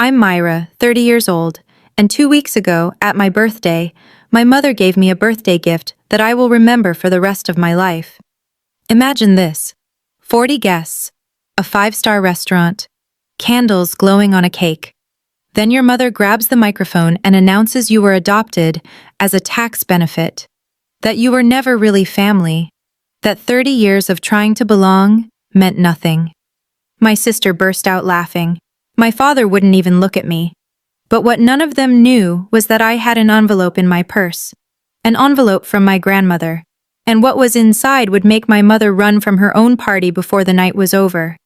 I'm Myra, 30 years old, and 2 weeks ago, at my birthday, my mother gave me a birthday gift that I will remember for the rest of my life. Imagine this: 40 guests, a 5-star restaurant, candles glowing on a cake. Then your mother grabs the microphone and announces you were adopted as a tax benefit, that you were never really family, that 30 years of trying to belong meant nothing. My sister burst out laughing. My father wouldn't even look at me. But what none of them knew was that I had an envelope in my purse, an envelope from my grandmother, and what was inside would make my mother run from her own party before the night was over.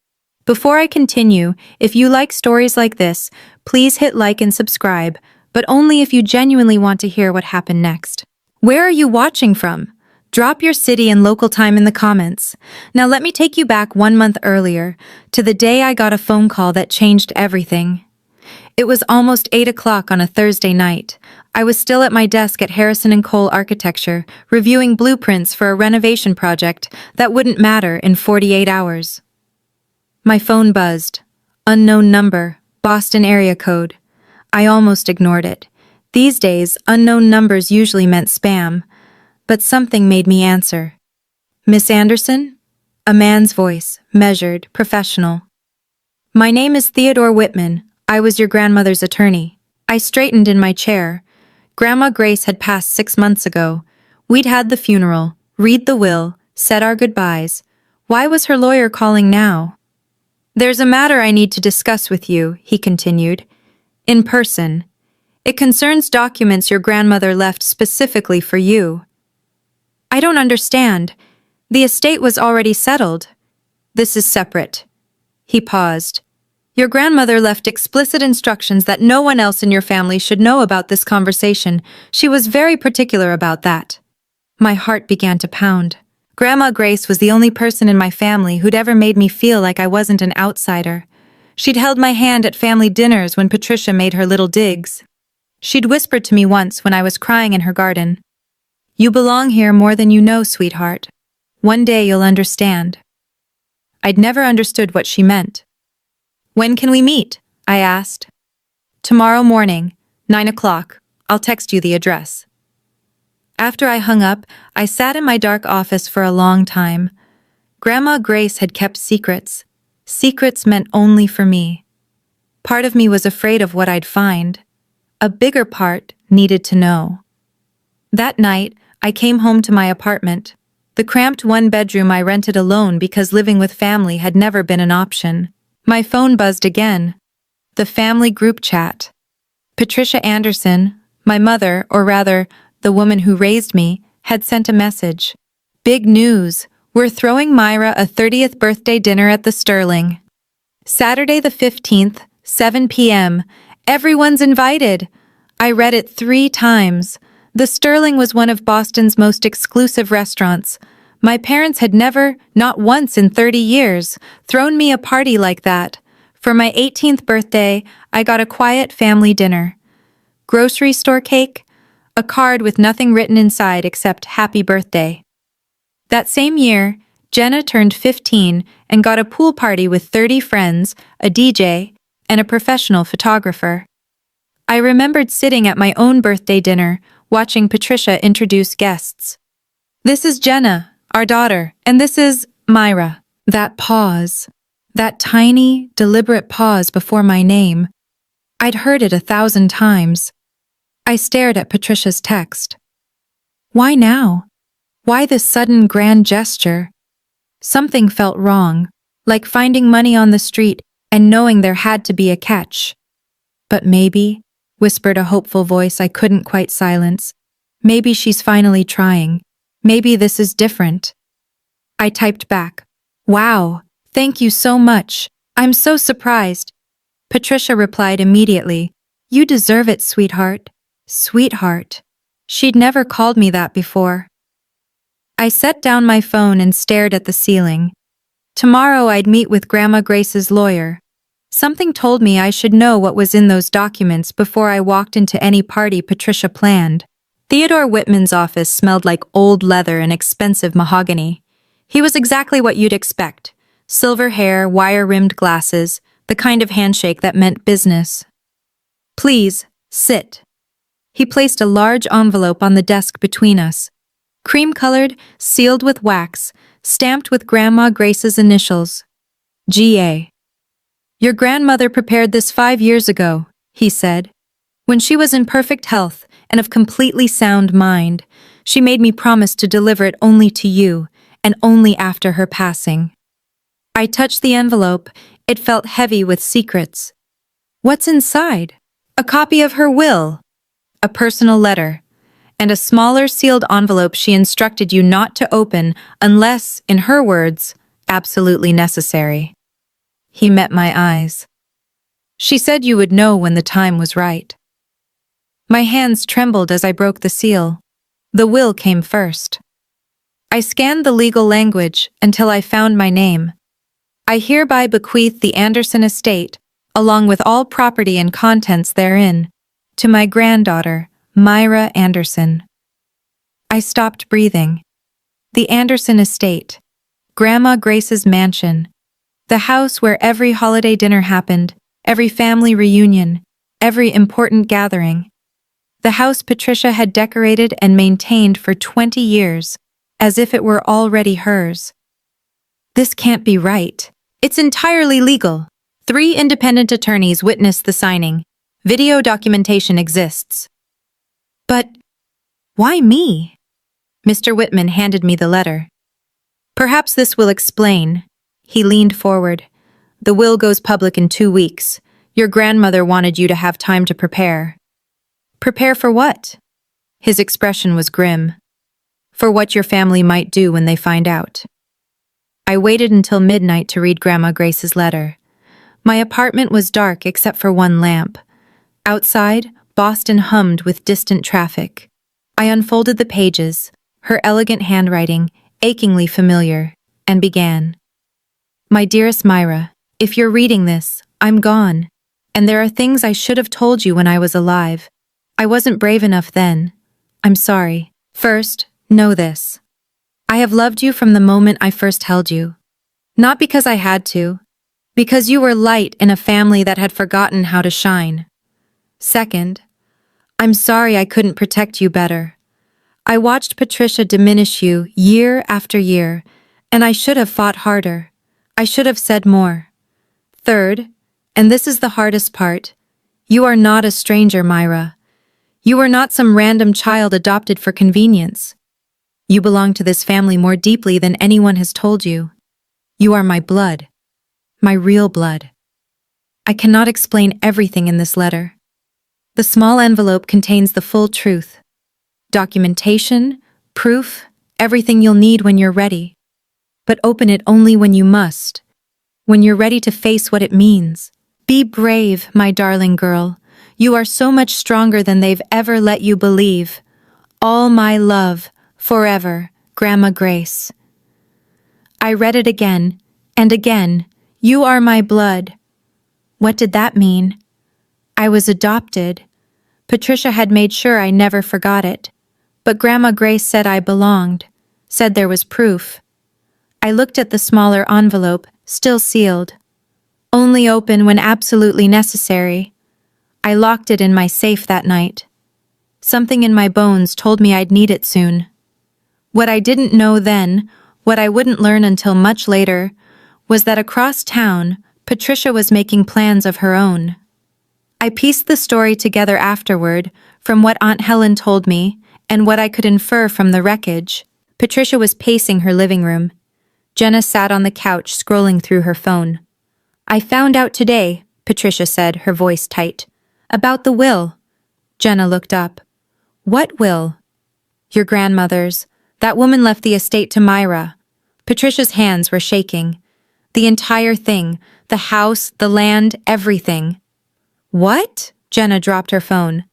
Before I continue, if you like stories like this, please hit like and subscribe, but only if you genuinely want to hear what happened next. Where are you watching from? Drop your city and local time in the comments. Now let me take you back 1 month earlier, to the day I got a phone call that changed everything. It was almost 8 o'clock on a Thursday night. I was still at my desk at Harrison & Cole Architecture, reviewing blueprints for a renovation project that wouldn't matter in 48 hours. My phone buzzed. Unknown number, Boston area code. I almost ignored it. These days, unknown numbers usually meant spam. But something made me answer. Miss Anderson? A man's voice, measured, professional. My name is Theodore Whitman. I was your grandmother's attorney. I straightened in my chair. Grandma Grace had passed 6 months ago. We'd had the funeral, read the will, said our goodbyes. Why was her lawyer calling now? There's a matter I need to discuss with you, he continued. In person. It concerns documents your grandmother left specifically for you. I don't understand. The estate was already settled. This is separate. He paused. Your grandmother left explicit instructions that no one else in your family should know about this conversation. She was very particular about that. My heart began to pound. Grandma Grace was the only person in my family who'd ever made me feel like I wasn't an outsider. She'd held my hand at family dinners when Patricia made her little digs. She'd whispered to me once when I was crying in her garden, "You belong here more than you know, sweetheart. One day you'll understand." I'd never understood what she meant. When can we meet? I asked. Tomorrow morning, 9 o'clock. I'll text you the address. After I hung up, I sat in my dark office for a long time. Grandma Grace had kept secrets. Secrets meant only for me. Part of me was afraid of what I'd find. A bigger part needed to know. That night, I came home to my apartment, the cramped 1-bedroom I rented alone because living with family had never been an option. My phone buzzed again. The family group chat. Patricia Anderson, my mother, or rather, the woman who raised me, had sent a message. Big news. We're throwing Myra a 30th birthday dinner at the Sterling. Saturday the 15th, 7 p.m. Everyone's invited. I read it 3 times. The Sterling was one of Boston's most exclusive restaurants. My parents had never, not once in 30 years, thrown me a party like that. For my 18th birthday, I got a quiet family dinner. Grocery store cake, a card with nothing written inside except happy birthday. That same year, Jenna turned 15 and got a pool party with 30 friends, a DJ, and a professional photographer. I remembered sitting at my own birthday dinner, watching Patricia introduce guests. This is Jenna, our daughter, and this is Myra. That pause, that tiny, deliberate pause before my name. I'd heard it 1,000 times. I stared at Patricia's text. Why now? Why this sudden grand gesture? Something felt wrong, like finding money on the street and knowing there had to be a catch. But maybe, whispered a hopeful voice I couldn't quite silence, maybe she's finally trying. Maybe this is different. I typed back, "Wow, thank you so much. I'm so surprised." Patricia replied immediately, "You deserve it, sweetheart." Sweetheart. She'd never called me that before. I set down my phone and stared at the ceiling. Tomorrow I'd meet with Grandma Grace's lawyer. Something told me I should know what was in those documents before I walked into any party Patricia planned. Theodore Whitman's office smelled like old leather and expensive mahogany. He was exactly what you'd expect. Silver hair, wire-rimmed glasses, the kind of handshake that meant business. Please, sit. He placed a large envelope on the desk between us. Cream-colored, sealed with wax, stamped with Grandma Grace's initials. G.A. Your grandmother prepared this 5 years ago, he said. When she was in perfect health and of completely sound mind, she made me promise to deliver it only to you, and only after her passing. I touched the envelope. It felt heavy with secrets. What's inside? A copy of her will, a personal letter, and a smaller sealed envelope she instructed you not to open unless, in her words, absolutely necessary. He met my eyes. She said you would know when the time was right. My hands trembled as I broke the seal. The will came first. I scanned the legal language until I found my name. I hereby bequeath the Anderson estate, along with all property and contents therein, to my granddaughter, Myra Anderson. I stopped breathing. The Anderson estate, Grandma Grace's mansion, the house where every holiday dinner happened, every family reunion, every important gathering. The house Patricia had decorated and maintained for 20 years, as if it were already hers. This can't be right. It's entirely legal. 3 independent attorneys witnessed the signing. Video documentation exists. But why me? Mr. Whitman handed me the letter. Perhaps this will explain. He leaned forward. The will goes public in 2 weeks. Your grandmother wanted you to have time to prepare. Prepare for what? His expression was grim. For what your family might do when they find out. I waited until midnight to read Grandma Grace's letter. My apartment was dark except for one lamp. Outside, Boston hummed with distant traffic. I unfolded the pages, her elegant handwriting, achingly familiar, and began. My dearest Myra, if you're reading this, I'm gone. And there are things I should have told you when I was alive. I wasn't brave enough then. I'm sorry. First, know this. I have loved you from the moment I first held you. Not because I had to, because you were light in a family that had forgotten how to shine. Second, I'm sorry I couldn't protect you better. I watched Patricia diminish you year after year, and I should have fought harder. I should have said more. Third, and this is the hardest part, you are not a stranger, Myra. You are not some random child adopted for convenience. You belong to this family more deeply than anyone has told you. You are my blood. My real blood. I cannot explain everything in this letter. The small envelope contains the full truth. Documentation, proof, everything you'll need when you're ready. But open it only when you must. When you're ready to face what it means. Be brave, my darling girl. You are so much stronger than they've ever let you believe. All my love, forever, Grandma Grace. I read it again, and again. You are my blood. What did that mean? I was adopted. Patricia had made sure I never forgot it. But Grandma Grace said I belonged, said there was proof. I looked at the smaller envelope, still sealed. Only open when absolutely necessary. I locked it in my safe that night. Something in my bones told me I'd need it soon. What I didn't know then, what I wouldn't learn until much later, was that across town, Patricia was making plans of her own. I pieced the story together afterward, from what Aunt Helen told me, and what I could infer from the wreckage. Patricia was pacing her living room. Jenna sat on the couch scrolling through her phone. I found out today, Patricia said, her voice tight. About the will. Jenna looked up. What will? Your grandmother's. That woman left the estate to Myra. Patricia's hands were shaking. The entire thing, the house, the land, everything. What? Jenna dropped her phone.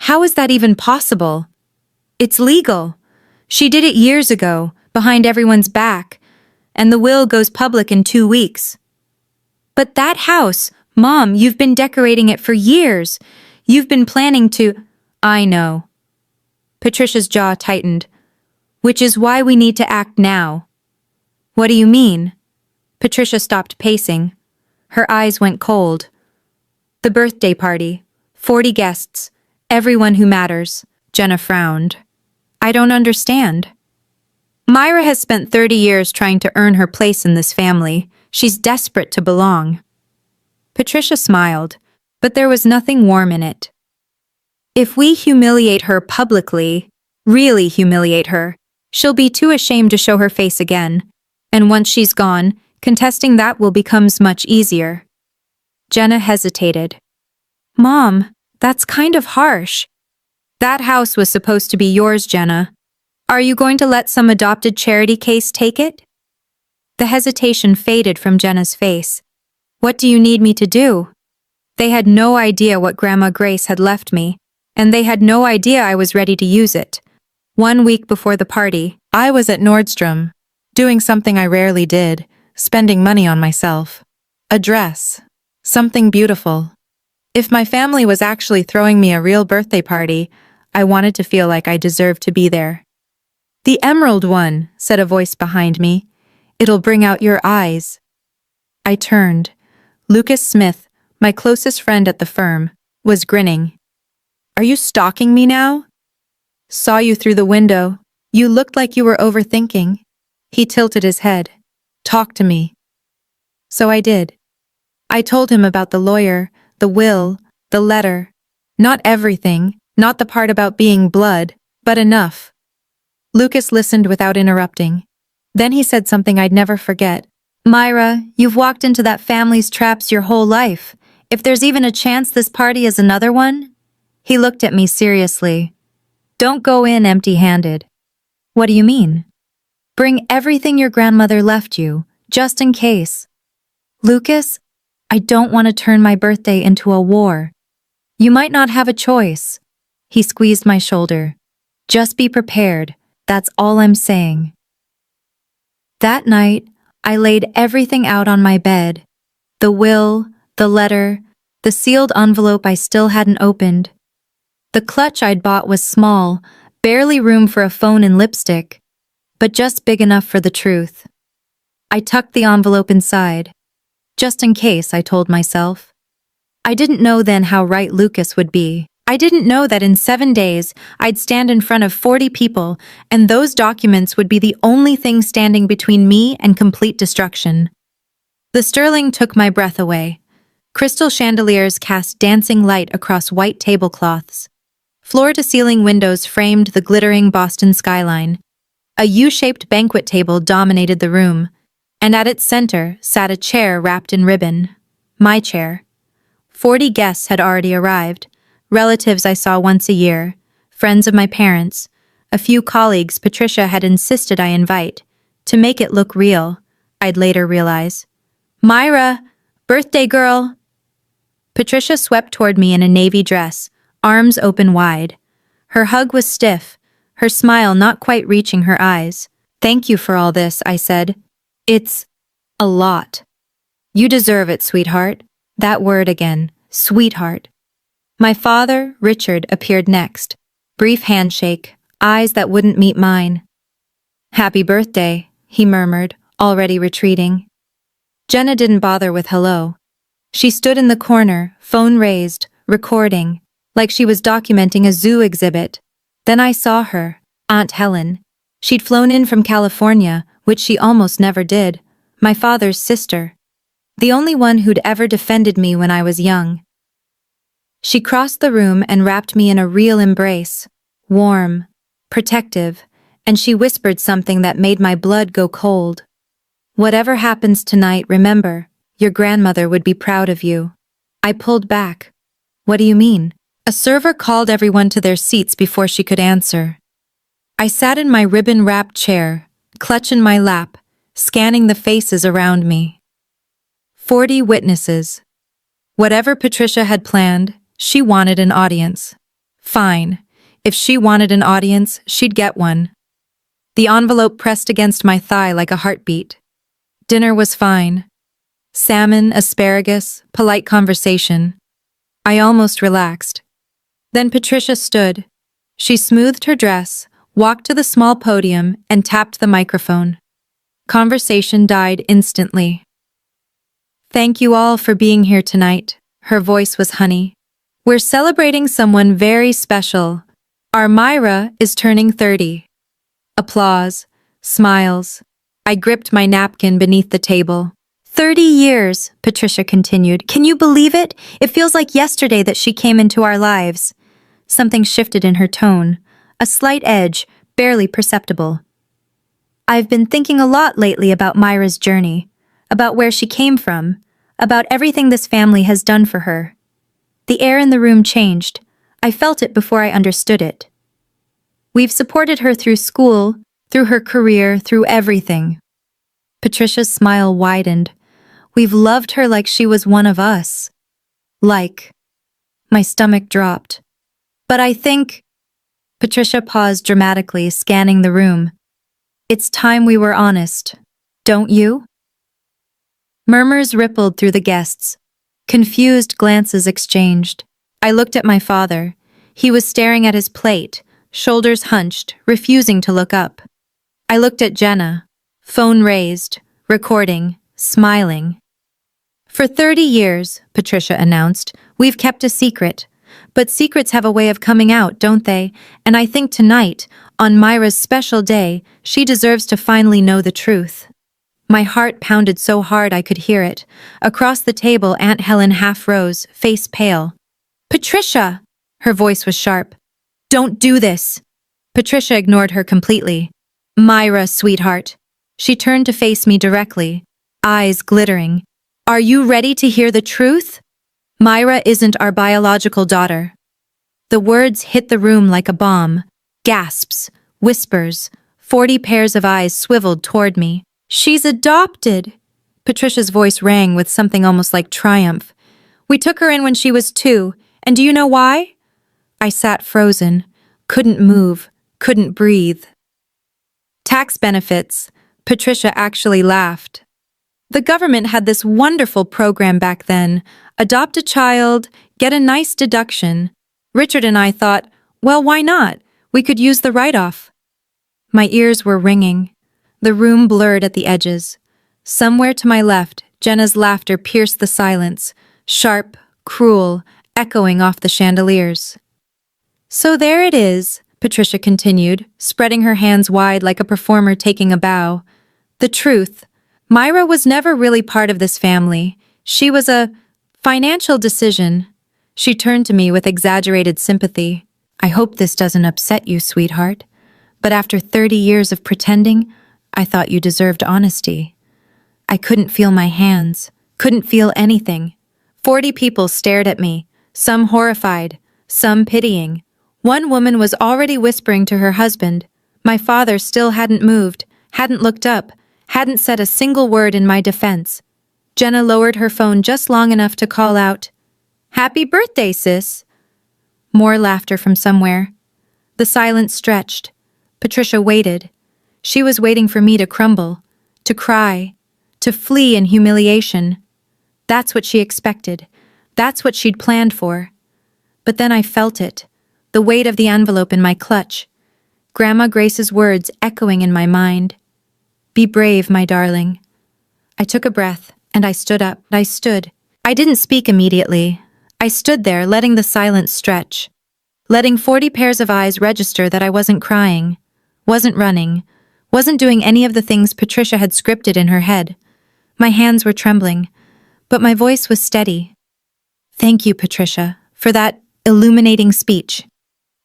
How is that even possible? It's legal. She did it years ago, behind everyone's back, and the will goes public in 2 weeks. But that house, Mom, you've been decorating it for years. You've been planning to... I know. Patricia's jaw tightened. Which is why we need to act now. What do you mean? Patricia stopped pacing. Her eyes went cold. The birthday party. 40 guests. Everyone who matters. Jenna frowned. I don't understand. Myra has spent 30 years trying to earn her place in this family. She's desperate to belong. Patricia smiled, but there was nothing warm in it. If we humiliate her publicly, really humiliate her, she'll be too ashamed to show her face again. And once she's gone, contesting that will become much easier. Jenna hesitated. Mom, that's kind of harsh. That house was supposed to be yours, Jenna. Are you going to let some adopted charity case take it? The hesitation faded from Jenna's face. What do you need me to do? They had no idea what Grandma Grace had left me, and they had no idea I was ready to use it. 1 week before the party, I was at Nordstrom, doing something I rarely did, spending money on myself. A dress. Something beautiful. If my family was actually throwing me a real birthday party, I wanted to feel like I deserved to be there. The emerald one, said a voice behind me. It'll bring out your eyes. I turned. Lucas Smith, my closest friend at the firm, was grinning. Are you stalking me now? Saw you through the window. You looked like you were overthinking. He tilted his head. Talk to me. So I did. I told him about the lawyer, the will, the letter. Not everything, not the part about being blood, but enough. Lucas listened without interrupting. Then he said something I'd never forget. Myra, you've walked into that family's traps your whole life. If there's even a chance this party is another one? He looked at me seriously. Don't go in empty-handed. What do you mean? Bring everything your grandmother left you, just in case. Lucas, I don't want to turn my birthday into a war. You might not have a choice. He squeezed my shoulder. Just be prepared, that's all I'm saying. That night, I laid everything out on my bed. The will, the letter, the sealed envelope I still hadn't opened. The clutch I'd bought was small, barely room for a phone and lipstick, but just big enough for the truth. I tucked the envelope inside. Just in case, I told myself. I didn't know then how right Lucas would be. I didn't know that in 7 days, I'd stand in front of 40 people, and those documents would be the only thing standing between me and complete destruction. The sterling took my breath away. Crystal chandeliers cast dancing light across white tablecloths. Floor-to-ceiling windows framed the glittering Boston skyline. A U-shaped banquet table dominated the room, and at its center sat a chair wrapped in ribbon. My chair. 40 guests had already arrived. Relatives I saw once a year, friends of my parents, a few colleagues Patricia had insisted I invite, to make it look real, I'd later realize. Myra, birthday girl. Patricia swept toward me in a navy dress, arms open wide. Her hug was stiff, her smile not quite reaching her eyes. Thank you for all this, I said. It's a lot. You deserve it, sweetheart. That word again, sweetheart. My father, Richard, appeared next. Brief handshake, eyes that wouldn't meet mine. Happy birthday, he murmured, already retreating. Jenna didn't bother with hello. She stood in the corner, phone raised, recording, like she was documenting a zoo exhibit. Then I saw her, Aunt Helen. She'd flown in from California, which she almost never did, my father's sister. The only one who'd ever defended me when I was young. She crossed the room and wrapped me in a real embrace, warm, protective, and she whispered something that made my blood go cold. Whatever happens tonight, remember, your grandmother would be proud of you. I pulled back. What do you mean? A server called everyone to their seats before she could answer. I sat in my ribbon-wrapped chair, clutch in my lap, scanning the faces around me. 40 witnesses. Whatever Patricia had planned, she wanted an audience. Fine. If she wanted an audience, she'd get one. The envelope pressed against my thigh like a heartbeat. Dinner was fine. Salmon, asparagus, polite conversation. I almost relaxed. Then Patricia stood. She smoothed her dress, walked to the small podium, and tapped the microphone. Conversation died instantly. Thank you all for being here tonight. Her voice was honey. We're celebrating someone very special. Our Myra is turning 30. Applause. Smiles. I gripped my napkin beneath the table. 30 years, Patricia continued. Can you believe it? It feels like yesterday that she came into our lives. Something shifted in her tone, a slight edge, barely perceptible. I've been thinking a lot lately about Myra's journey, about where she came from, about everything this family has done for her. The air in the room changed. I felt it before I understood it. We've supported her through school, through her career, through everything. Patricia's smile widened. We've loved her like she was one of us. Like. My stomach dropped. But I think. Patricia paused dramatically, scanning the room. It's time we were honest. Don't you? Murmurs rippled through the guests. Confused glances exchanged. I looked at my father. He was staring at his plate, shoulders hunched, refusing to look up. I looked at Jenna, phone raised, recording, smiling. For 30 years, Patricia announced, we've kept a secret. But secrets have a way of coming out, don't they? And I think tonight, on Myra's special day, she deserves to finally know the truth. My heart pounded so hard I could hear it. Across the table, Aunt Helen half rose, face pale. Patricia! Her voice was sharp. Don't do this! Patricia ignored her completely. Myra, sweetheart. She turned to face me directly, eyes glittering. Are you ready to hear the truth? Myra isn't our biological daughter. The words hit the room like a bomb. Gasps, whispers, 40 pairs of eyes swiveled toward me. She's adopted. Patricia's voice rang with something almost like triumph. We took her in when she was 2, and do you know why? I sat frozen, couldn't move, couldn't breathe. Tax benefits. Patricia actually laughed. The government had this wonderful program back then. Adopt a child, get a nice deduction. Richard and I thought, well, why not? We could use the write-off. My ears were ringing. The room blurred at the edges. Somewhere to my left, Jenna's laughter pierced the silence, sharp, cruel, echoing off the chandeliers. So there it is, Patricia continued, spreading her hands wide like a performer taking a bow. The truth. Myra was never really part of this family. She was a financial decision. She turned to me with exaggerated sympathy. I hope this doesn't upset you, sweetheart. But after 30 years of pretending, I thought you deserved honesty. I couldn't feel my hands, couldn't feel anything. 40 people stared at me, some horrified, some pitying. One woman was already whispering to her husband. My father still hadn't moved, hadn't looked up, hadn't said a single word in my defense. Jenna lowered her phone just long enough to call out, "Happy birthday, sis!" More laughter from somewhere. The silence stretched. Patricia waited. She was waiting for me to crumble, to cry, to flee in humiliation. That's what she expected. That's what she'd planned for. But then I felt it, the weight of the envelope in my clutch. Grandma Grace's words echoing in my mind. Be brave, my darling. I took a breath, and I stood up. I stood. I didn't speak immediately. I stood there, letting the silence stretch, letting 40 pairs of eyes register that I wasn't crying, wasn't running, wasn't doing any of the things Patricia had scripted in her head. My hands were trembling, but my voice was steady. Thank you, Patricia, for that illuminating speech.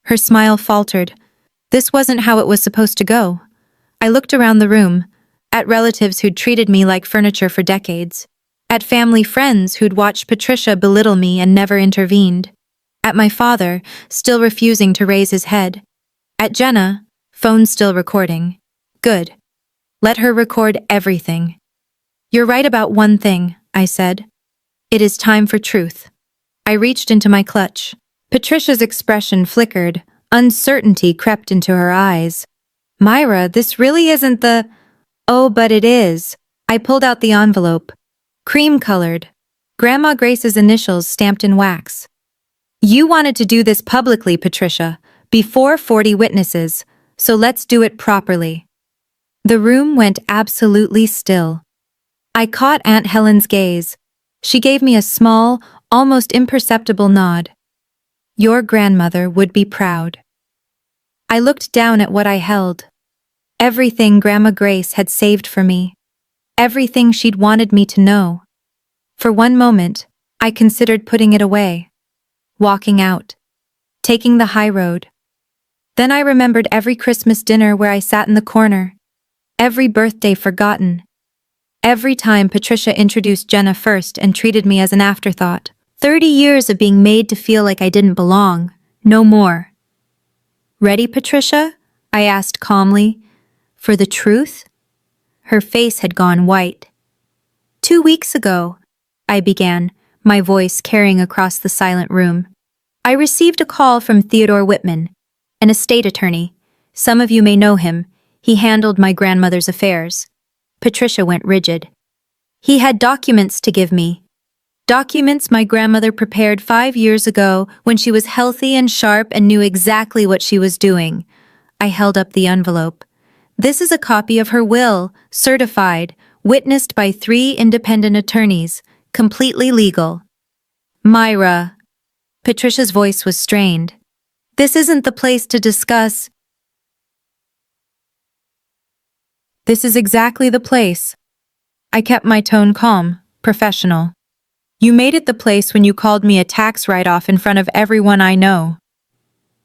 Her smile faltered. This wasn't how it was supposed to go. I looked around the room, at relatives who'd treated me like furniture for decades, at family friends who'd watched Patricia belittle me and never intervened, at my father, still refusing to raise his head, at Jenna, phone still recording. Good. Let her record everything. You're right about one thing, I said. It is time for truth. I reached into my clutch. Patricia's expression flickered. Uncertainty crept into her eyes. Myra, this really isn't the... Oh, but it is. I pulled out the envelope. Cream-colored. Grandma Grace's initials stamped in wax. You wanted to do this publicly, Patricia, before 40 witnesses, so let's do it properly. The room went absolutely still. I caught Aunt Helen's gaze. She gave me a small, almost imperceptible nod. Your grandmother would be proud. I looked down at what I held. Everything Grandma Grace had saved for me. Everything she'd wanted me to know. For one moment, I considered putting it away. Walking out. Taking the high road. Then I remembered every Christmas dinner where I sat in the corner. Every birthday forgotten. Every time Patricia introduced Jenna first and treated me as an afterthought. 30 years of being made to feel like I didn't belong. No more. Ready, Patricia? I asked calmly. For the truth? Her face had gone white. 2 weeks ago, I began, my voice carrying across the silent room. I received a call from Theodore Whitman, an estate attorney. Some of you may know him. He handled my grandmother's affairs. Patricia went rigid. He had documents to give me. Documents my grandmother prepared 5 years ago when she was healthy and sharp and knew exactly what she was doing. I held up the envelope. This is a copy of her will, certified, witnessed by 3 independent attorneys, completely legal. Myra. Patricia's voice was strained. This isn't the place to discuss. This is exactly the place. I kept my tone calm, professional. You made it the place when you called me a tax write-off in front of everyone I know.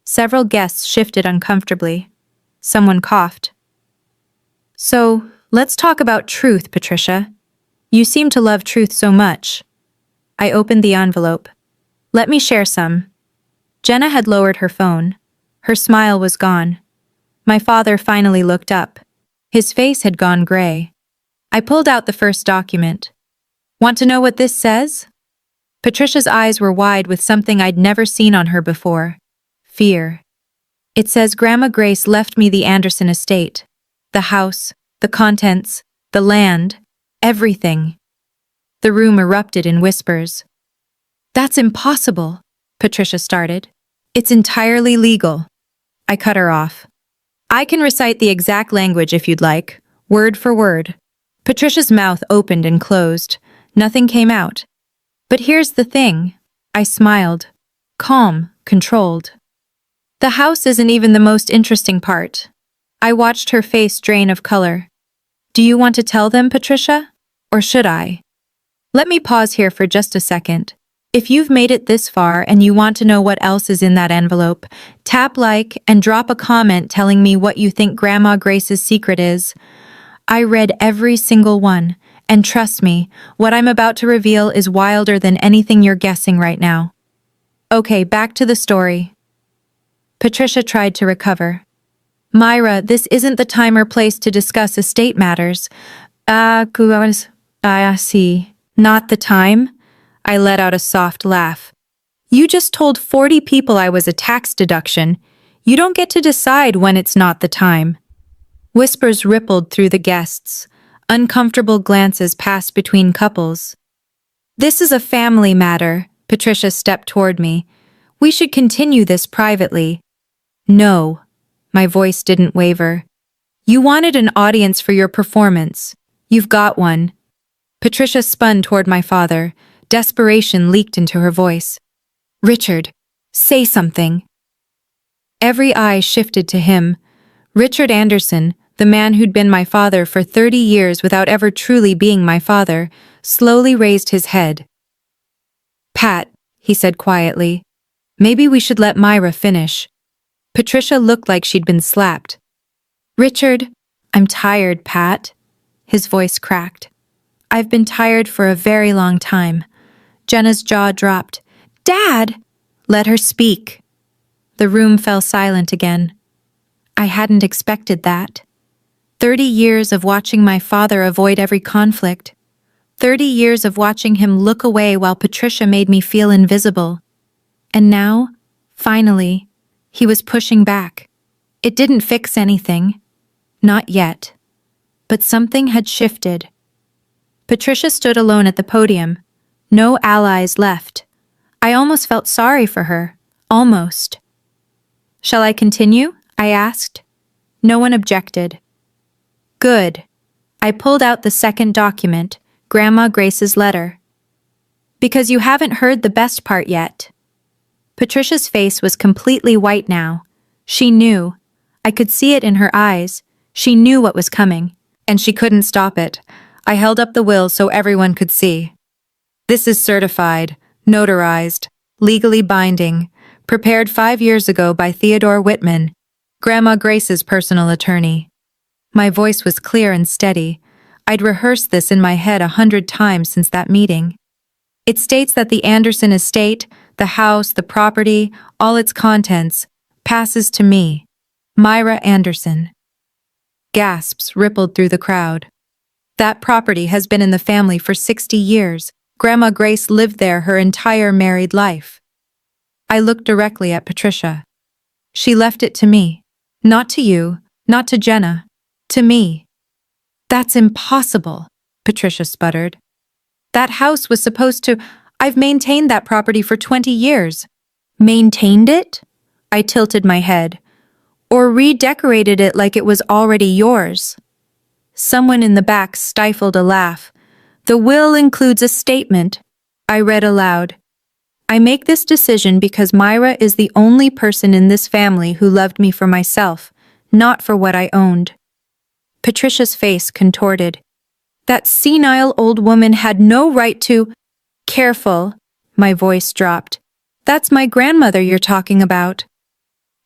Several guests shifted uncomfortably. Someone coughed. So, let's talk about truth, Patricia. You seem to love truth so much. I opened the envelope. Let me share some. Jenna had lowered her phone. Her smile was gone. My father finally looked up. His face had gone gray. I pulled out the first document. Want to know what this says? Patricia's eyes were wide with something I'd never seen on her before. Fear. It says Grandma Grace left me the Anderson estate. The house, the contents, the land, everything. The room erupted in whispers. That's impossible, Patricia started. It's entirely legal. I cut her off. I can recite the exact language if you'd like, word for word. Patricia's mouth opened and closed. Nothing came out. But here's the thing. I smiled. Calm, controlled. The house isn't even the most interesting part. I watched her face drain of color. Do you want to tell them, Patricia? Or should I? Let me pause here for just a second. If you've made it this far and you want to know what else is in that envelope, tap like and drop a comment telling me what you think Grandma Grace's secret is. I read every single one, and trust me, what I'm about to reveal is wilder than anything you're guessing right now. Okay, back to the story. Patricia tried to recover. Myra, this isn't the time or place to discuss estate matters. I see. Not the time? I let out a soft laugh. You just told 40 people I was a tax deduction. You don't get to decide when it's not the time. Whispers rippled through the guests. Uncomfortable glances passed between couples. This is a family matter, Patricia stepped toward me. We should continue this privately. No. My voice didn't waver. You wanted an audience for your performance. You've got one. Patricia spun toward my father. Desperation leaked into her voice. Richard, say something. Every eye shifted to him. Richard Anderson, the man who'd been my father for 30 years without ever truly being my father, slowly raised his head. Pat, he said quietly, maybe we should let Myra finish. Patricia looked like she'd been slapped. Richard, I'm tired, Pat. His voice cracked. I've been tired for a very long time. Jenna's jaw dropped. Dad! Let her speak. The room fell silent again. I hadn't expected that. 30 years of watching my father avoid every conflict. 30 years of watching him look away while Patricia made me feel invisible. And now, finally, he was pushing back. It didn't fix anything. Not yet. But something had shifted. Patricia stood alone at the podium. No allies left. I almost felt sorry for her. Almost. Shall I continue? I asked. No one objected. Good. I pulled out the second document, Grandma Grace's letter. Because you haven't heard the best part yet. Patricia's face was completely white now. She knew. I could see it in her eyes. She knew what was coming, and she couldn't stop it. I held up the will so everyone could see. This is certified, notarized, legally binding, prepared 5 years ago by Theodore Whitman, Grandma Grace's personal attorney. My voice was clear and steady. I'd rehearsed this in my head 100 times since that meeting. It states that the Anderson estate, the house, the property, all its contents, passes to me, Myra Anderson. Gasps rippled through the crowd. That property has been in the family for 60 years. Grandma Grace lived there her entire married life. I looked directly at Patricia. She left it to me. Not to you, not to Jenna. To me. That's impossible, Patricia sputtered. That house was supposed to— I've maintained that property for 20 years. Maintained it? I tilted my head. Or redecorated it like it was already yours. Someone in the back stifled a laugh. The will includes a statement. I read aloud. I make this decision because Myra is the only person in this family who loved me for myself, not for what I owned. Patricia's face contorted. That senile old woman had no right to— Careful, my voice dropped. That's my grandmother you're talking about.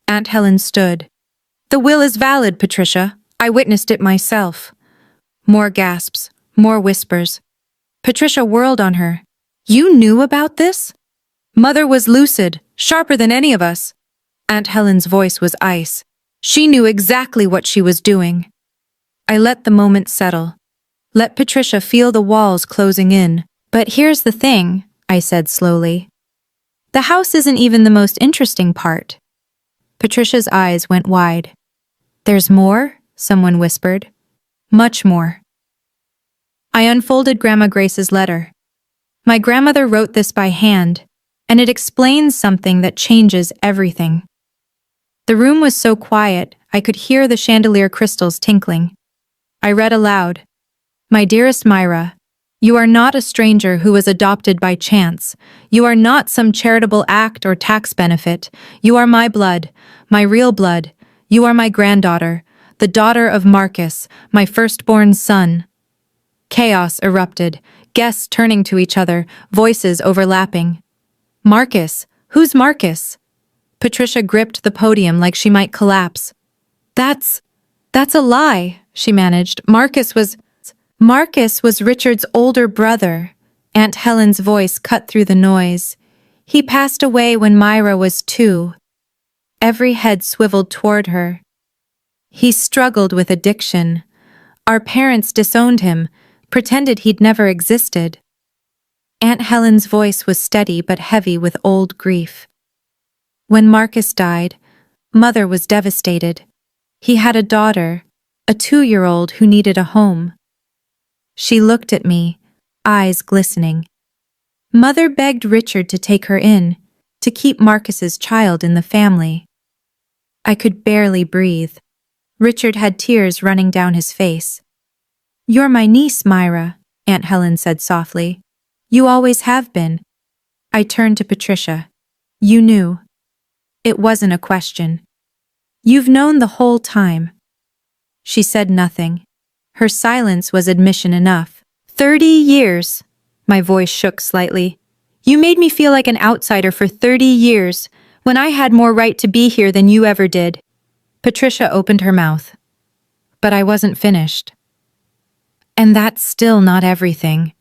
Aunt Helen stood. The will is valid, Patricia. I witnessed it myself. More gasps, more whispers. Patricia whirled on her. You knew about this? Mother was lucid, sharper than any of us. Aunt Helen's voice was ice. She knew exactly what she was doing. I let the moment settle. Let Patricia feel the walls closing in. But here's the thing, I said slowly. The house isn't even the most interesting part. Patricia's eyes went wide. There's more? Someone whispered. Much more. I unfolded Grandma Grace's letter. My grandmother wrote this by hand, and it explains something that changes everything. The room was so quiet, I could hear the chandelier crystals tinkling. I read aloud. My dearest Myra, you are not a stranger who was adopted by chance. You are not some charitable act or tax benefit. You are my blood, my real blood. You are my granddaughter, the daughter of Marcus, my firstborn son. Chaos erupted, guests turning to each other, voices overlapping. Marcus? Who's Marcus? Patricia gripped the podium like she might collapse. That's a lie, she managed. Marcus was Richard's older brother. Aunt Helen's voice cut through the noise. He passed away when Myra was 2. Every head swiveled toward her. He struggled with addiction. Our parents disowned him, pretended he'd never existed. Aunt Helen's voice was steady but heavy with old grief. When Marcus died, Mother was devastated. He had a daughter, a 2-year-old who needed a home. She looked at me, eyes glistening. Mother begged Richard to take her in, to keep Marcus's child in the family. I could barely breathe. Richard had tears running down his face. You're my niece, Myra, Aunt Helen said softly. You always have been. I turned to Patricia. You knew. It wasn't a question. You've known the whole time. She said nothing. Her silence was admission enough. 30 years. My voice shook slightly. You made me feel like an outsider for 30 years, when I had more right to be here than you ever did. Patricia opened her mouth. But I wasn't finished. And that's still not everything.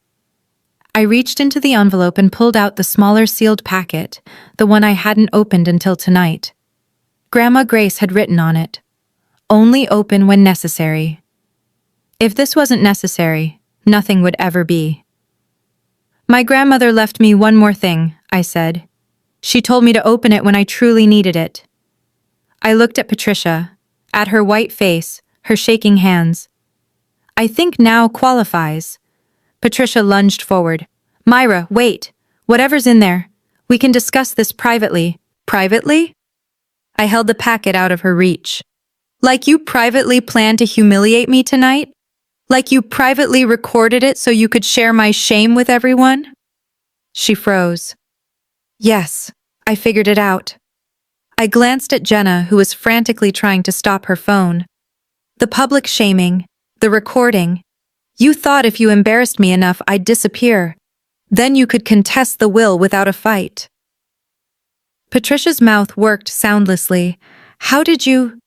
I reached into the envelope and pulled out the smaller sealed packet, the one I hadn't opened until tonight. Grandma Grace had written on it, "Only open when necessary." If this wasn't necessary, nothing would ever be. My grandmother left me one more thing, I said. She told me to open it when I truly needed it. I looked at Patricia, at her white face, her shaking hands. I think now qualifies. Patricia lunged forward. Myra, wait. Whatever's in there. We can discuss this privately. Privately? I held the packet out of her reach. Like you privately planned to humiliate me tonight? Like you privately recorded it so you could share my shame with everyone? She froze. Yes, I figured it out. I glanced at Jenna, who was frantically trying to stop her phone. The public shaming, the recording. You thought if you embarrassed me enough, I'd disappear. Then you could contest the will without a fight. Patricia's mouth worked soundlessly. How did you?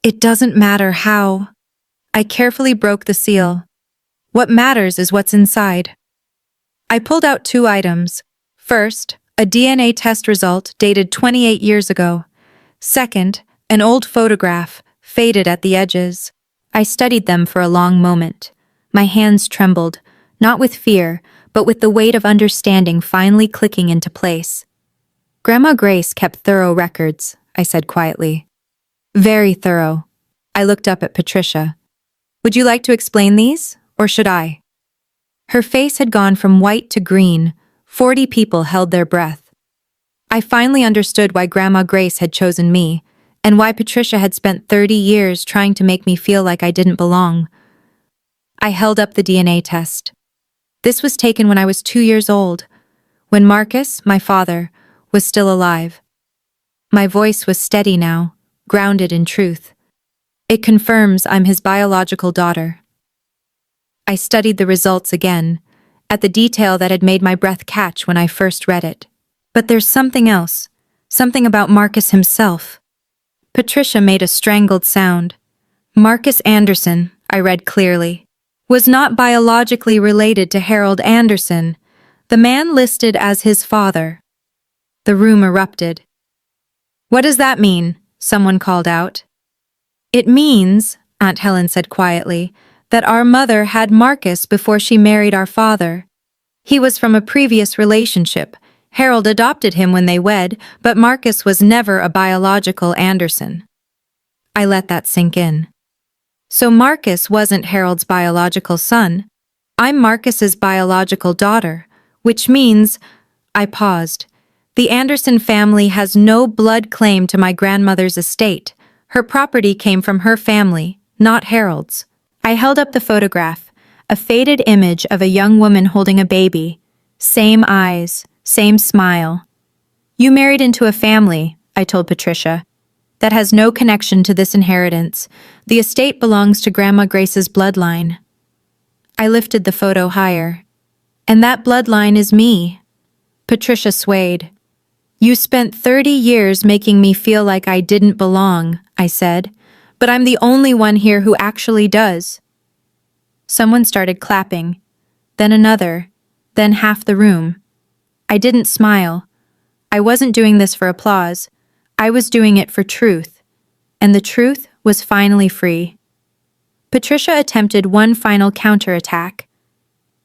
It doesn't matter how. I carefully broke the seal. What matters is what's inside. I pulled out 2 items. First, a DNA test result dated 28 years ago. Second, an old photograph, faded at the edges. I studied them for a long moment. My hands trembled, not with fear, but with the weight of understanding finally clicking into place. Grandma Grace kept thorough records, I said quietly. Very thorough. I looked up at Patricia. Would you like to explain these, or should I? Her face had gone from white to green. 40 people held their breath. I finally understood why Grandma Grace had chosen me, and why Patricia had spent 30 years trying to make me feel like I didn't belong. I held up the DNA test. This was taken when I was 2 years old, when Marcus, my father, was still alive. My voice was steady now, grounded in truth. It confirms I'm his biological daughter. I studied the results again, at the detail that had made my breath catch when I first read it. But there's something else, something about Marcus himself. Patricia made a strangled sound. Marcus Anderson, I read clearly, was not biologically related to Harold Anderson, the man listed as his father. The room erupted. What does that mean? Someone called out. It means, Aunt Helen said quietly, that our mother had Marcus before she married our father. He was from a previous relationship. Harold adopted him when they wed, but Marcus was never a biological Anderson. I let that sink in. So Marcus wasn't Harold's biological son. I'm Marcus's biological daughter, which means, I paused. The Anderson family has no blood claim to my grandmother's estate. Her property came from her family, not Harold's. I held up the photograph, a faded image of a young woman holding a baby. Same eyes, same smile. You married into a family, I told Patricia, that has no connection to this inheritance. The estate belongs to Grandma Grace's bloodline. I lifted the photo higher. And that bloodline is me. Patricia swayed. You spent 30 years making me feel like I didn't belong, I said, but I'm the only one here who actually does. Someone started clapping, then another, then half the room. I didn't smile. I wasn't doing this for applause. I was doing it for truth, and the truth was finally free. Patricia attempted one final counterattack.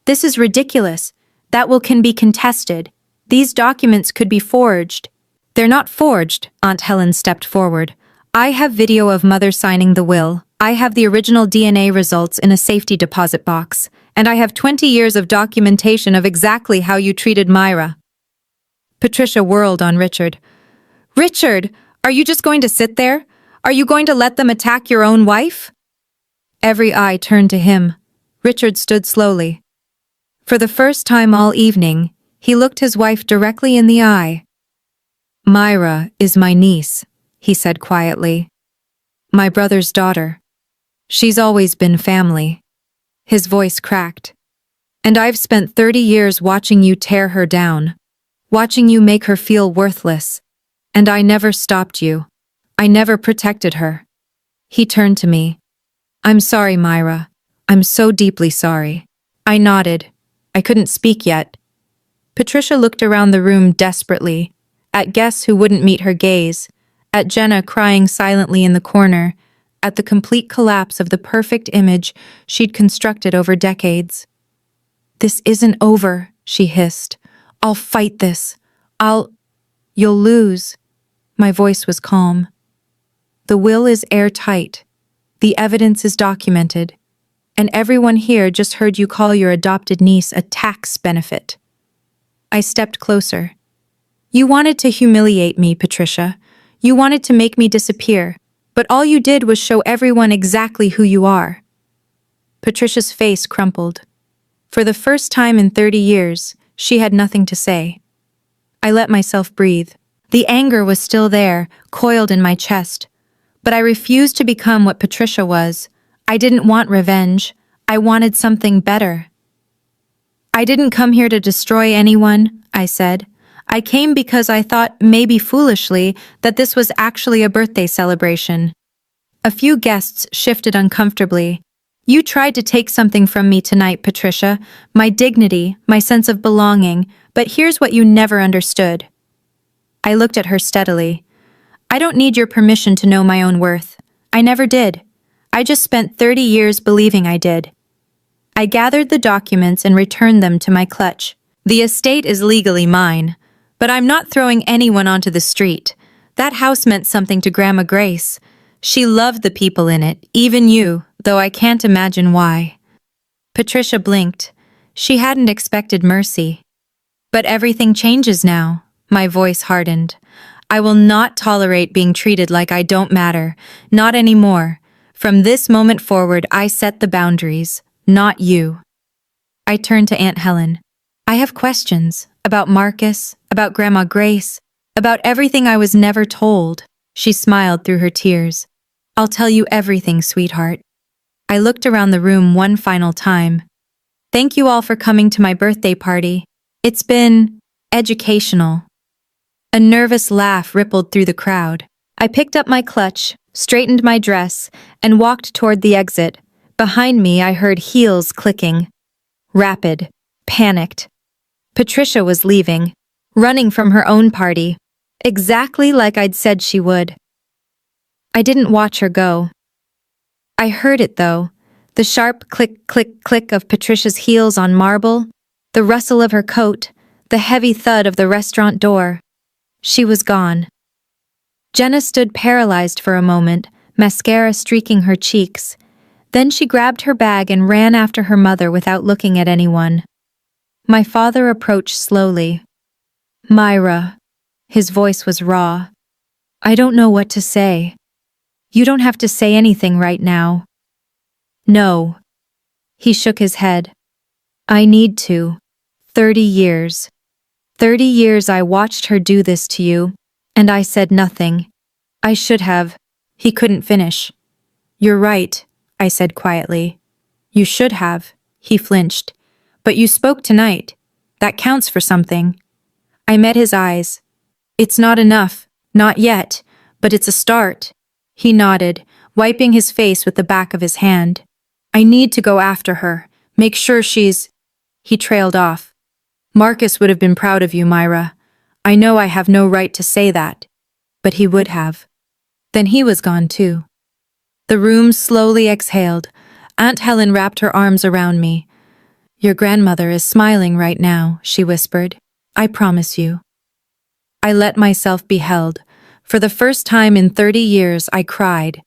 This is ridiculous. That will can be contested. These documents could be forged. They're not forged, Aunt Helen stepped forward. I have video of Mother signing the will. I have the original DNA results in a safety deposit box, and I have 20 years of documentation of exactly how you treated Myra. Patricia whirled on Richard. Richard, are you just going to sit there? Are you going to let them attack your own wife? Every eye turned to him. Richard stood slowly. For the first time all evening, he looked his wife directly in the eye. Myra is my niece, he said quietly. My brother's daughter. She's always been family. His voice cracked. And I've spent 30 years watching you tear her down, watching you make her feel worthless. And I never stopped you. I never protected her. He turned to me. I'm sorry, Myra. I'm so deeply sorry. I nodded. I couldn't speak yet. Patricia looked around the room desperately, at guests who wouldn't meet her gaze, at Jenna crying silently in the corner, at the complete collapse of the perfect image she'd constructed over decades. This isn't over, she hissed. I'll fight this. You'll lose. My voice was calm. The will is airtight. The evidence is documented. And everyone here just heard you call your adopted niece a tax benefit. I stepped closer. You wanted to humiliate me, Patricia. You wanted to make me disappear, but all you did was show everyone exactly who you are. Patricia's face crumpled. For the first time in 30 years, she had nothing to say. I let myself breathe. The anger was still there, coiled in my chest. But I refused to become what Patricia was. I didn't want revenge. I wanted something better. I didn't come here to destroy anyone, I said. I came because I thought, maybe foolishly, that this was actually a birthday celebration. A few guests shifted uncomfortably. You tried to take something from me tonight, Patricia, my dignity, my sense of belonging, but here's what you never understood. I looked at her steadily. I don't need your permission to know my own worth. I never did. I just spent 30 years believing I did. I gathered the documents and returned them to my clutch. The estate is legally mine, but I'm not throwing anyone onto the street. That house meant something to Grandma Grace. She loved the people in it, even you, though I can't imagine why. Patricia blinked. She hadn't expected mercy. But everything changes now. My voice hardened. I will not tolerate being treated like I don't matter. Not anymore. From this moment forward, I set the boundaries, not you. I turned to Aunt Helen. I have questions about Marcus, about Grandma Grace, about everything I was never told. She smiled through her tears. I'll tell you everything, sweetheart. I looked around the room one final time. Thank you all for coming to my birthday party. It's been educational. A nervous laugh rippled through the crowd. I picked up my clutch, straightened my dress, and walked toward the exit. Behind me, I heard heels clicking. Rapid, panicked. Patricia was leaving, running from her own party, exactly like I'd said she would. I didn't watch her go. I heard it, though. The sharp click, click, click of Patricia's heels on marble, the rustle of her coat, the heavy thud of the restaurant door. She was gone. Jenna stood paralyzed for a moment, mascara streaking her cheeks. Then she grabbed her bag and ran after her mother without looking at anyone. My father approached slowly. Myra. His voice was raw. I don't know what to say. You don't have to say anything right now. No. He shook his head. I need to. 30 years. 30 years I watched her do this to you, and I said nothing. I should have. He couldn't finish. You're right, I said quietly. You should have. He flinched. But you spoke tonight. That counts for something. I met his eyes. It's not enough. Not yet. But it's a start. He nodded, wiping his face with the back of his hand. I need to go after her. Make sure she's... He trailed off. Marcus would have been proud of you, Myra. I know I have no right to say that. But he would have. Then he was gone too. The room slowly exhaled. Aunt Helen wrapped her arms around me. Your grandmother is smiling right now, she whispered. I promise you. I let myself be held. For the first time in 30 years, I cried.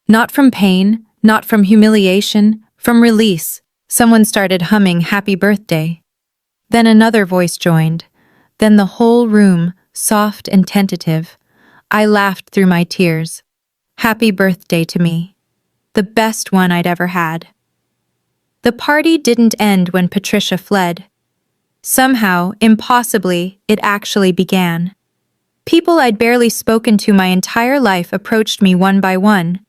Not from pain, not from humiliation, from release. Someone started humming Happy Birthday. Then another voice joined. Then the whole room, soft and tentative. I laughed through my tears. Happy birthday to me. The best one I'd ever had. The party didn't end when Patricia fled. Somehow, impossibly, it actually began. People I'd barely spoken to my entire life approached me one by one.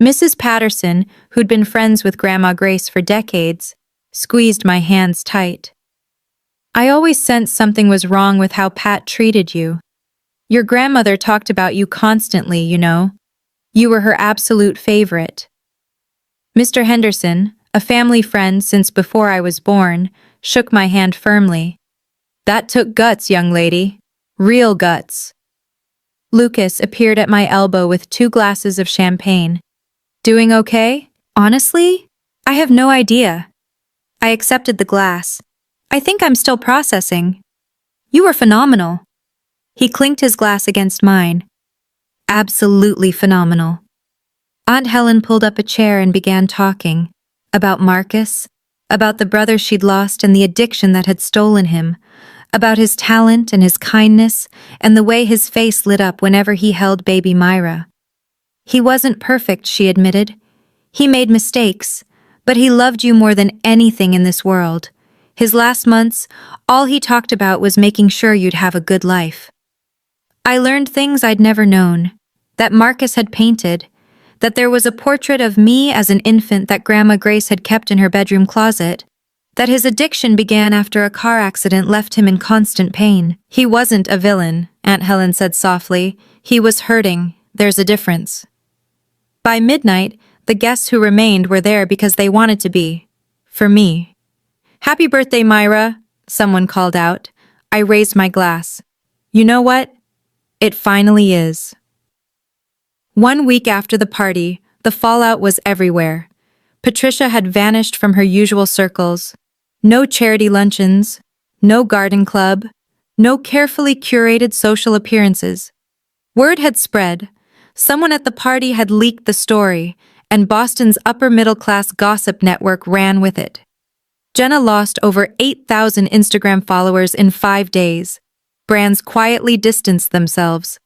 Mrs. Patterson, who'd been friends with Grandma Grace for decades, squeezed my hands tight. I always sensed something was wrong with how Pat treated you. Your grandmother talked about you constantly, you know. You were her absolute favorite. Mr. Henderson, a family friend since before I was born, shook my hand firmly. That took guts, young lady. Real guts. Lucas appeared at my elbow with 2 glasses of champagne. Doing okay? Honestly? I have no idea. I accepted the glass. I think I'm still processing. You were phenomenal. He clinked his glass against mine. Absolutely phenomenal. Aunt Helen pulled up a chair and began talking. About Marcus, about the brother she'd lost and the addiction that had stolen him, about his talent and his kindness and the way his face lit up whenever he held baby Myra. He wasn't perfect, she admitted. He made mistakes, but he loved you more than anything in this world. His last months, all he talked about was making sure you'd have a good life. I learned things I'd never known, that Marcus had painted, that there was a portrait of me as an infant that Grandma Grace had kept in her bedroom closet, that his addiction began after a car accident left him in constant pain. He wasn't a villain, Aunt Helen said softly. He was hurting. There's a difference. By midnight, the guests who remained were there because they wanted to be. For me. "Happy birthday, Myra," someone called out. I raised my glass. You know what? It finally is. 1 week after the party, the fallout was everywhere. Patricia had vanished from her usual circles. No charity luncheons, no garden club, no carefully curated social appearances. Word had spread. Someone at the party had leaked the story, and Boston's upper-middle-class gossip network ran with it. Jenna lost over 8,000 Instagram followers in 5 days. Brands quietly distanced themselves.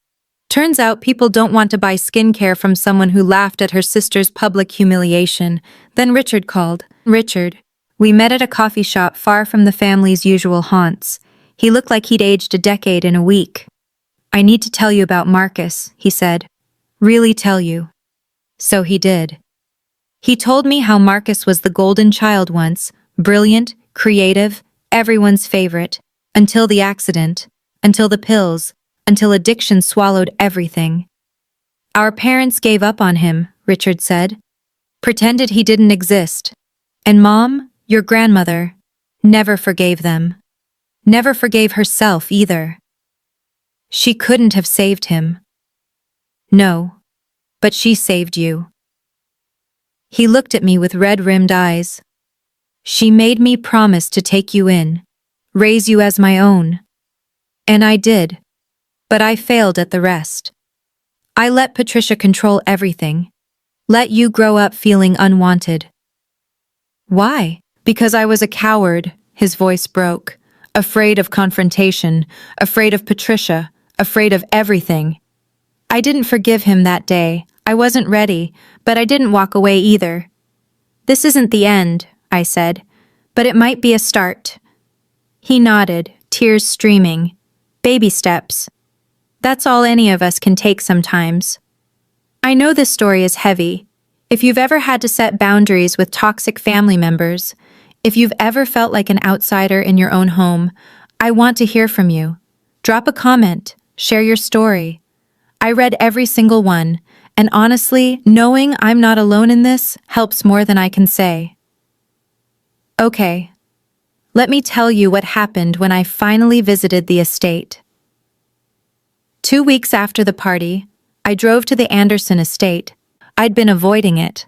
Turns out people don't want to buy skincare from someone who laughed at her sister's public humiliation. Then Richard called. Richard. We met at a coffee shop far from the family's usual haunts. He looked like he'd aged a decade in a week. I need to tell you about Marcus, he said. Really tell you. So he did. He told me how Marcus was the golden child once, brilliant, creative, everyone's favorite, until the accident, until the pills, until addiction swallowed everything. Our parents gave up on him, Richard said. Pretended he didn't exist. And Mom, your grandmother, never forgave them. Never forgave herself either. She couldn't have saved him. No, but she saved you. He looked at me with red-rimmed eyes. She made me promise to take you in, raise you as my own. And I did. But I failed at the rest. I let Patricia control everything. Let you grow up feeling unwanted. Why? Because I was a coward, his voice broke. Afraid of confrontation, afraid of Patricia, afraid of everything. I didn't forgive him that day. I wasn't ready, but I didn't walk away either. This isn't the end, I said, but it might be a start. He nodded, tears streaming. Baby steps. That's all any of us can take sometimes. I know this story is heavy. If you've ever had to set boundaries with toxic family members, if you've ever felt like an outsider in your own home, I want to hear from you. Drop a comment, share your story. I read every single one, and honestly, knowing I'm not alone in this helps more than I can say. Okay, let me tell you what happened when I finally visited the estate. 2 weeks after the party, I drove to the Anderson estate. I'd been avoiding it.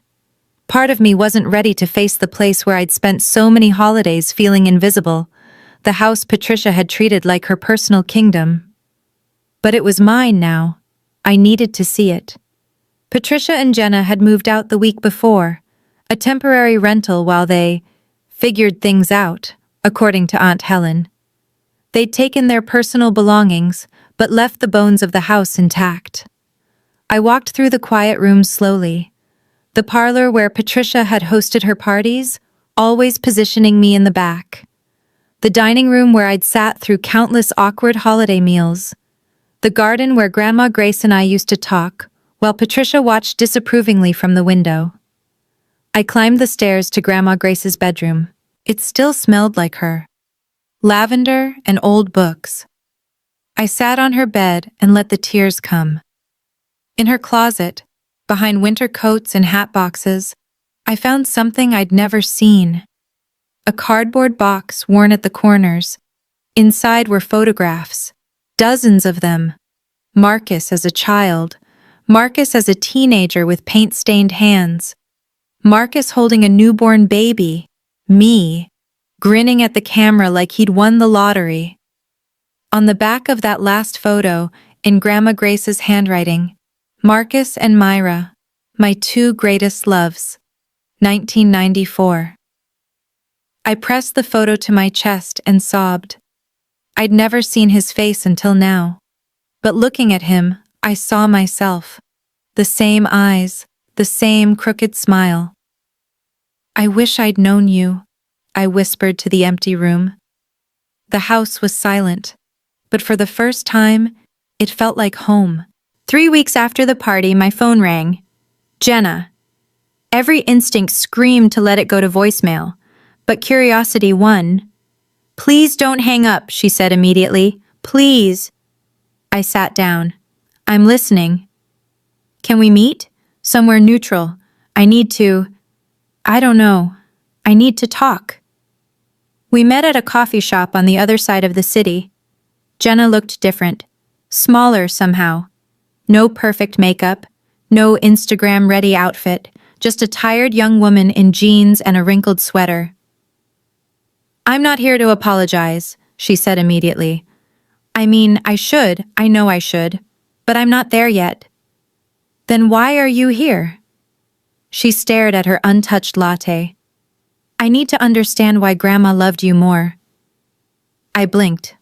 Part of me wasn't ready to face the place where I'd spent so many holidays feeling invisible, the house Patricia had treated like her personal kingdom. But it was mine now. I needed to see it. Patricia and Jenna had moved out the week before, a temporary rental while they figured things out, according to Aunt Helen. They'd taken their personal belongings, but left the bones of the house intact. I walked through the quiet rooms slowly. The parlor where Patricia had hosted her parties, always positioning me in the back. The dining room where I'd sat through countless awkward holiday meals. The garden where Grandma Grace and I used to talk, while Patricia watched disapprovingly from the window. I climbed the stairs to Grandma Grace's bedroom. It still smelled like her. Lavender and old books. I sat on her bed and let the tears come. In her closet, behind winter coats and hat boxes, I found something I'd never seen. A cardboard box worn at the corners. Inside were photographs, dozens of them. Marcus as a child, Marcus as a teenager with paint-stained hands, Marcus holding a newborn baby, me, grinning at the camera like he'd won the lottery. On the back of that last photo, in Grandma Grace's handwriting, Marcus and Myra, my two greatest loves. 1994. I pressed the photo to my chest and sobbed. I'd never seen his face until now. But looking at him, I saw myself. The same eyes, the same crooked smile. I wish I'd known you, I whispered to the empty room. The house was silent, but for the first time, It felt like home. 3 weeks after the party, my phone rang. Jenna. Every instinct screamed to let it go to voicemail, but curiosity won. "Please don't hang up," she said immediately. "Please." I sat down. "I'm listening." "Can we meet? Somewhere neutral. I don't know. I need to talk." We met at a coffee shop on the other side of the city. Jenna looked different, smaller somehow. No perfect makeup, no Instagram-ready outfit, just a tired young woman in jeans and a wrinkled sweater. "I'm not here to apologize," she said immediately. "I mean, I know I should, but I'm not there yet." "Then why are you here?" She stared at her untouched latte. "I need to understand why Grandma loved you more." I blinked.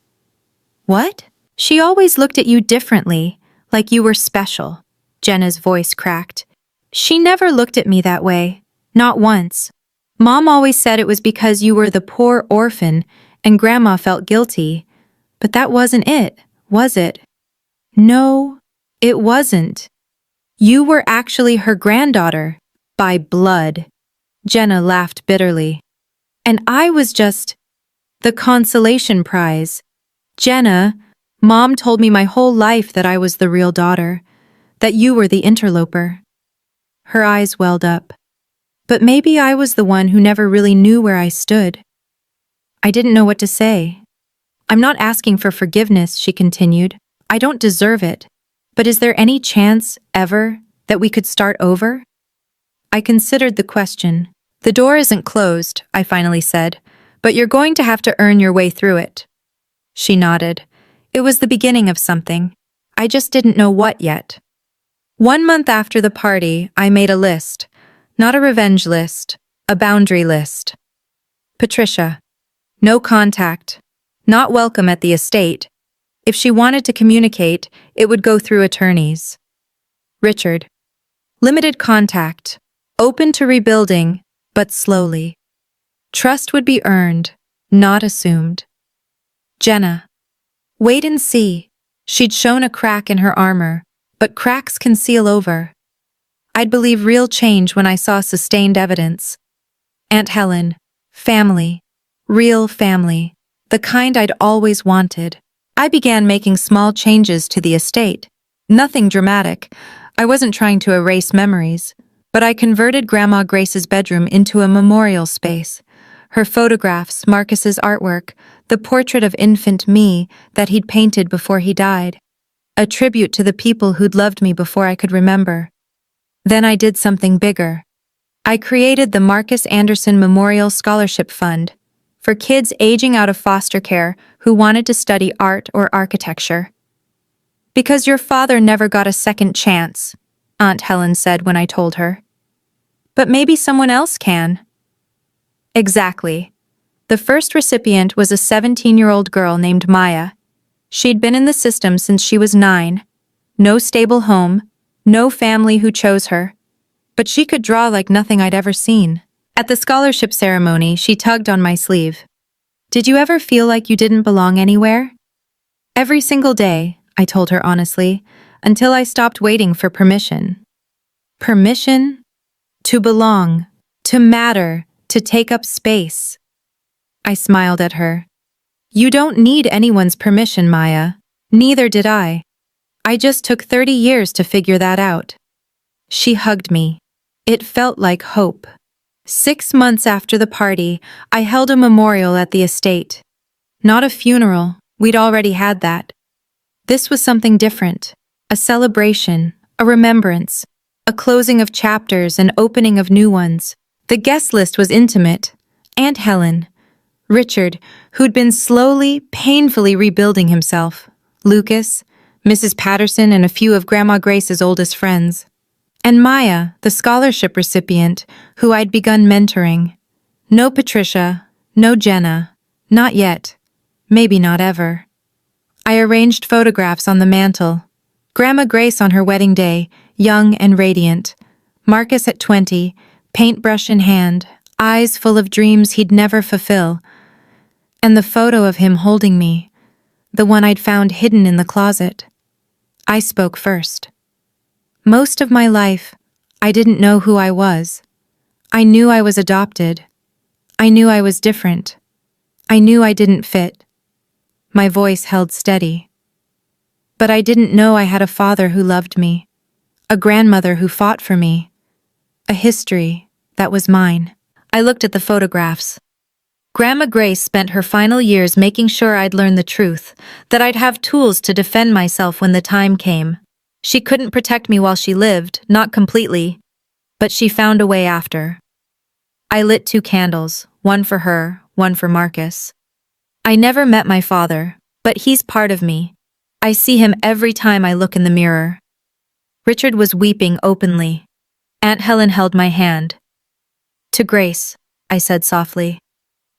"What?" "She always looked at you differently, like you were special." Jenna's voice cracked. "She never looked at me that way. Not once. Mom always said it was because you were the poor orphan and Grandma felt guilty. But that wasn't it, was it?" "No, it wasn't. You were actually her granddaughter, by blood." Jenna laughed bitterly. "And I was just the consolation prize. Jenna, Mom told me my whole life that I was the real daughter, that you were the interloper." Her eyes welled up. "But maybe I was the one who never really knew where I stood." I didn't know what to say. "I'm not asking for forgiveness," she continued. "I don't deserve it. But is there any chance, ever, that we could start over?" I considered the question. "The door isn't closed," I finally said, "but you're going to have to earn your way through it." She nodded. It was the beginning of something. I just didn't know what yet. 1 month after the party, I made a list. Not a revenge list, a boundary list. Patricia. No contact. Not welcome at the estate. If she wanted to communicate, it would go through attorneys. Richard. Limited contact. Open to rebuilding, but slowly. Trust would be earned, not assumed. Jenna. Wait and see. She'd shown a crack in her armor, but cracks can seal over. I'd believe real change when I saw sustained evidence. Aunt Helen. Family. Real family. The kind I'd always wanted. I began making small changes to the estate. Nothing dramatic. I wasn't trying to erase memories. But I converted Grandma Grace's bedroom into a memorial space. Her photographs, Marcus's artwork, the portrait of infant me that he'd painted before he died. A tribute to the people who'd loved me before I could remember. Then I did something bigger. I created the Marcus Anderson Memorial Scholarship Fund for kids aging out of foster care who wanted to study art or architecture. "Because your father never got a second chance," Aunt Helen said when I told her. "But maybe someone else can." Exactly. The first recipient was a 17-year-old girl named Myra. She'd been in the system since she was 9. No stable home, no family who chose her. But she could draw like nothing I'd ever seen. At the scholarship ceremony, she tugged on my sleeve. "Did you ever feel like you didn't belong anywhere?" "Every single day," I told her honestly, until I stopped waiting for permission. Permission? To belong, to matter, to take up space. I smiled at her. "You don't need anyone's permission, Maya. Neither did I. I just took 30 years to figure that out." She hugged me. It felt like hope. 6 months after the party, I held a memorial at the estate. Not a funeral, we'd already had that. This was something different. A celebration, a remembrance, a closing of chapters and opening of new ones. The guest list was intimate. Aunt Helen, Richard, who'd been slowly, painfully rebuilding himself, Lucas, Mrs. Patterson, and a few of Grandma Grace's oldest friends. And Maya, the scholarship recipient, who I'd begun mentoring. No Patricia, no Jenna, not yet, maybe not ever. I arranged photographs on the mantel. Grandma Grace on her wedding day, young and radiant. Marcus at 20, paintbrush in hand, eyes full of dreams he'd never fulfill. And the photo of him holding me, the one I'd found hidden in the closet. I spoke first. Most of my life, I didn't know who I was. I knew I was adopted. I knew I was different. I knew I didn't fit. My voice held steady. But I didn't know I had a father who loved me, a grandmother who fought for me, a history that was mine. I looked at the photographs. Grandma Grace spent her final years making sure I'd learn the truth, that I'd have tools to defend myself when the time came. She couldn't protect me while she lived, not completely, but she found a way after. I lit 2 candles, one for her, one for Marcus. I never met my father, but he's part of me. I see him every time I look in the mirror. Richard was weeping openly. Aunt Helen held my hand. To Grace, I said softly.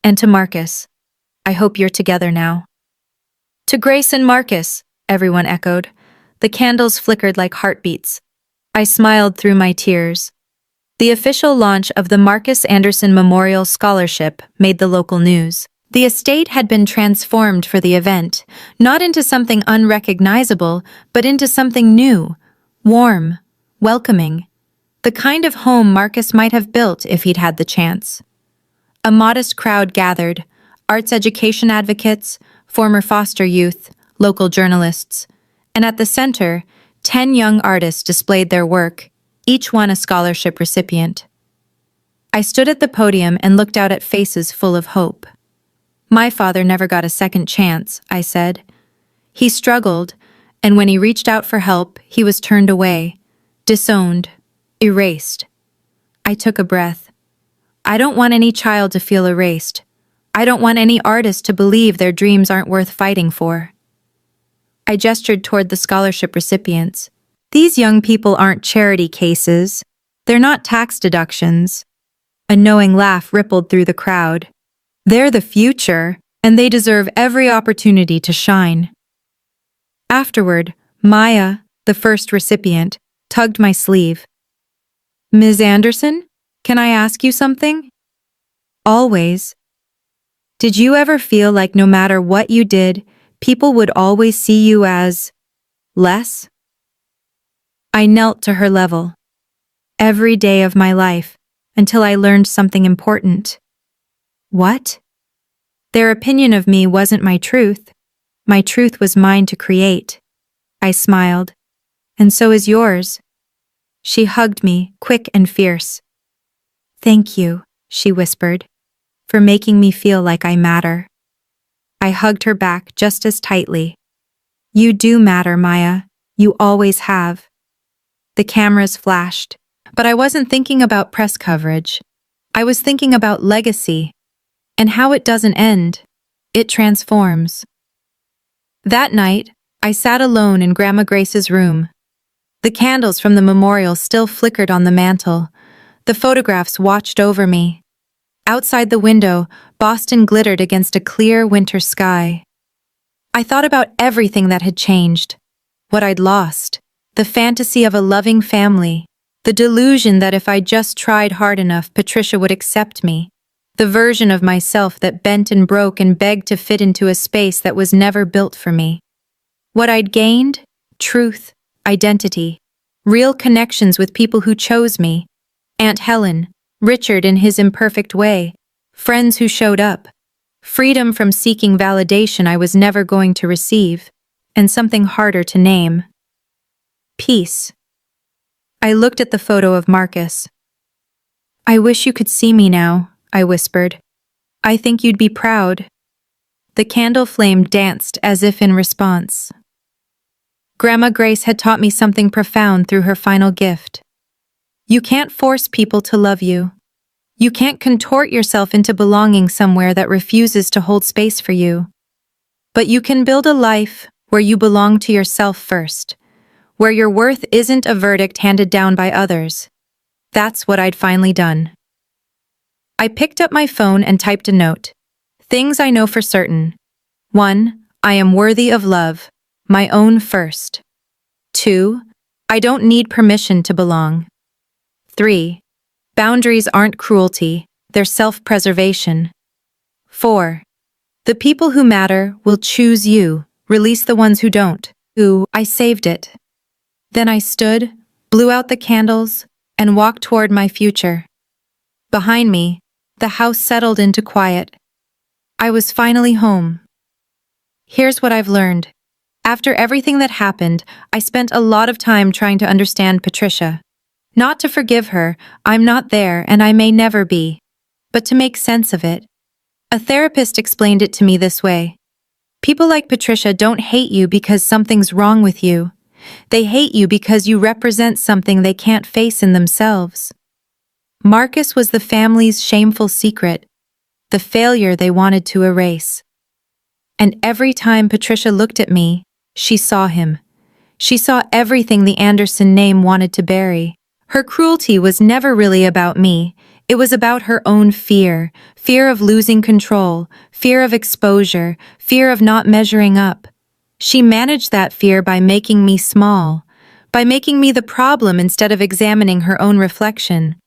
And to Marcus. I hope you're together now. To Grace and Marcus, everyone echoed. The candles flickered like heartbeats. I smiled through my tears. The official launch of the Marcus Anderson Memorial Scholarship made the local news. The estate had been transformed for the event, not into something unrecognizable, but into something new, warm, welcoming. The kind of home Marcus might have built if he'd had the chance. A modest crowd gathered, arts education advocates, former foster youth, local journalists, and at the center, 10 young artists displayed their work, each one a scholarship recipient. I stood at the podium and looked out at faces full of hope. My father never got a second chance, I said. He struggled, and when he reached out for help, he was turned away, disowned, erased. I took a breath. I don't want any child to feel erased. I don't want any artist to believe their dreams aren't worth fighting for. I gestured toward the scholarship recipients. These young people aren't charity cases. They're not tax deductions. A knowing laugh rippled through the crowd. They're the future, and they deserve every opportunity to shine. Afterward, Myra, the first recipient, tugged my sleeve. Ms. Anderson, can I ask you something? Always. Did you ever feel like no matter what you did, people would always see you as less? I knelt to her level. Every day of my life, until I learned something important. What? Their opinion of me wasn't my truth. My truth was mine to create. I smiled. And so is yours. She hugged me, quick and fierce. Thank you, she whispered, for making me feel like I matter. I hugged her back just as tightly. You do matter, Myra. You always have. The cameras flashed, but I wasn't thinking about press coverage. I was thinking about legacy, and how it doesn't end. It transforms. That night, I sat alone in Grandma Grace's room. The candles from the memorial still flickered on the mantel. The photographs watched over me. Outside the window, Boston glittered against a clear winter sky. I thought about everything that had changed, what I'd lost, the fantasy of a loving family, the delusion that if I just tried hard enough, Patricia would accept me, the version of myself that bent and broke and begged to fit into a space that was never built for me. What I'd gained? Truth, identity, real connections with people who chose me, Aunt Helen, Richard in his imperfect way, friends who showed up, freedom from seeking validation I was never going to receive, and something harder to name. Peace. I looked at the photo of Marcus. I wish you could see me now, I whispered. I think you'd be proud. The candle flame danced as if in response. Grandma Grace had taught me something profound through her final gift. You can't force people to love you. You can't contort yourself into belonging somewhere that refuses to hold space for you. But you can build a life where you belong to yourself first, where your worth isn't a verdict handed down by others. That's what I'd finally done. I picked up my phone and typed a note. Things I know for certain. 1. I am worthy of love, my own first. 2. I don't need permission to belong. 3. Boundaries aren't cruelty, they're self-preservation. 4. The people who matter will choose you, release the ones who don't. Ooh, I saved it. Then I stood, blew out the candles, and walked toward my future. Behind me, the house settled into quiet. I was finally home. Here's what I've learned. After everything that happened, I spent a lot of time trying to understand Patricia. Not to forgive her, I'm not there and I may never be. But to make sense of it. A therapist explained it to me this way. People like Patricia don't hate you because something's wrong with you. They hate you because you represent something they can't face in themselves. Marcus was the family's shameful secret, the failure they wanted to erase. And every time Patricia looked at me, she saw him. She saw everything the Anderson name wanted to bury. Her cruelty was never really about me. It was about her own fear, fear of losing control, fear of exposure, fear of not measuring up. She managed that fear by making me small, by making me the problem instead of examining her own reflection.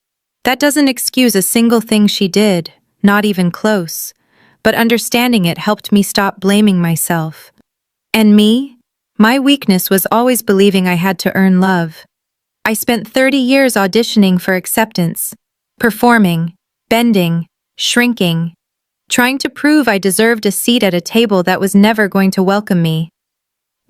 That doesn't excuse a single thing she did, not even close, but understanding it helped me stop blaming myself. And me? My weakness was always believing I had to earn love. I spent 30 years auditioning for acceptance, performing, bending, shrinking, trying to prove I deserved a seat at a table that was never going to welcome me.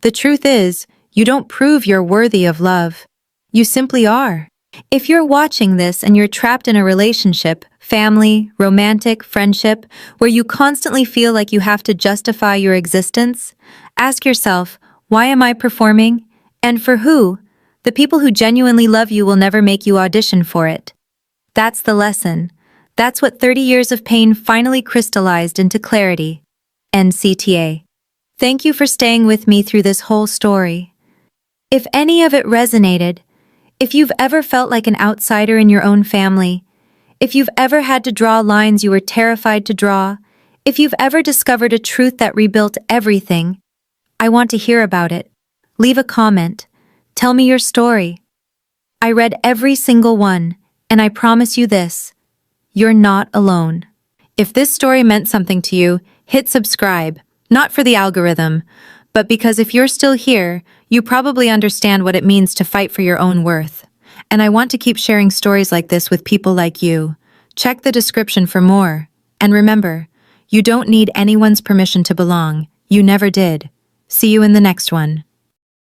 The truth is, you don't prove you're worthy of love. You simply are. If you're watching this and you're trapped in a relationship, family, romantic, friendship, where you constantly feel like you have to justify your existence, ask yourself, why am I performing? And for who? The people who genuinely love you will never make you audition for it. That's the lesson. That's what 30 years of pain finally crystallized into clarity. NCTA. Thank you for staying with me through this whole story. If any of it resonated, if you've ever felt like an outsider in your own family, if you've ever had to draw lines you were terrified to draw, if you've ever discovered a truth that rebuilt everything, I want to hear about it. Leave a comment. Tell me your story. I read every single one, and I promise you this, you're not alone. If this story meant something to you, hit subscribe, not for the algorithm, but because if you're still here, you probably understand what it means to fight for your own worth. And I want to keep sharing stories like this with people like you. Check the description for more. And remember, you don't need anyone's permission to belong. You never did. See you in the next one.